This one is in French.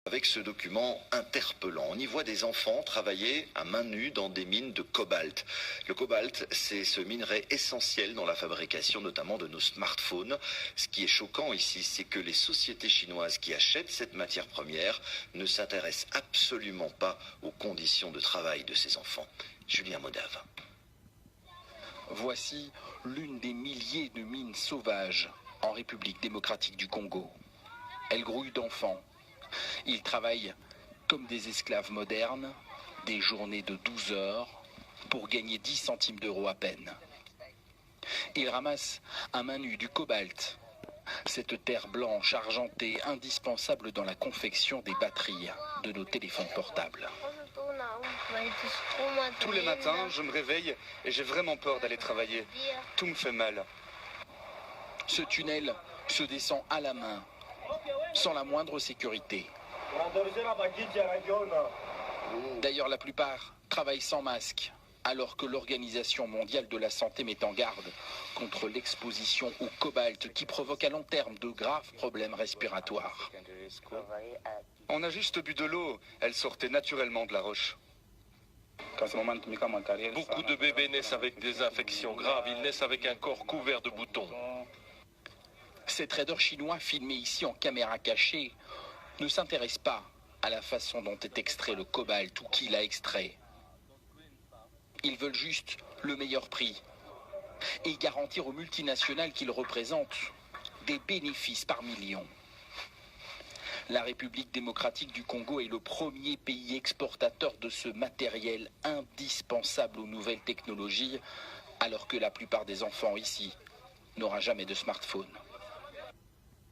Avec ce document interpellant, on y voit des enfants travailler à main nue dans des mines de cobalt. Le cobalt, c'est ce minerai essentiel dans la fabrication notamment de nos smartphones. Ce qui est choquant ici, c'est que les sociétés chinoises qui achètent cette matière première ne s'intéressent absolument pas aux conditions de travail de ces enfants. Julien Modave. Voici l'une des milliers de mines sauvages en République démocratique du Congo. Elle grouille d'enfants. Ils travaillent comme des esclaves modernes, des journées de 12 heures pour gagner 10 centimes d'euros à peine. Ils ramassent à main nue du cobalt, cette terre blanche argentée indispensable dans la confection des batteries de nos téléphones portables. Tous les matins, je me réveille et j'ai vraiment peur d'aller travailler. Tout me fait mal. Ce tunnel se descend à la main, sans la moindre sécurité. D'ailleurs, la plupart travaillent sans masque, alors que l'Organisation mondiale de la santé met en garde contre l'exposition au cobalt qui provoque à long terme de graves problèmes respiratoires. On a juste bu de l'eau, elle sortait naturellement de la roche. Beaucoup de bébés naissent avec des infections graves, ils naissent avec un corps couvert de boutons. Ces traders chinois filmés ici en caméra cachée ne s'intéressent pas à la façon dont est extrait le cobalt ou qui l'a extrait. Ils veulent juste le meilleur prix et garantir aux multinationales qu'ils représentent des bénéfices par millions. La République démocratique du Congo est le premier pays exportateur de ce matériel indispensable aux nouvelles technologies, alors que la plupart des enfants ici n'aura jamais de smartphone.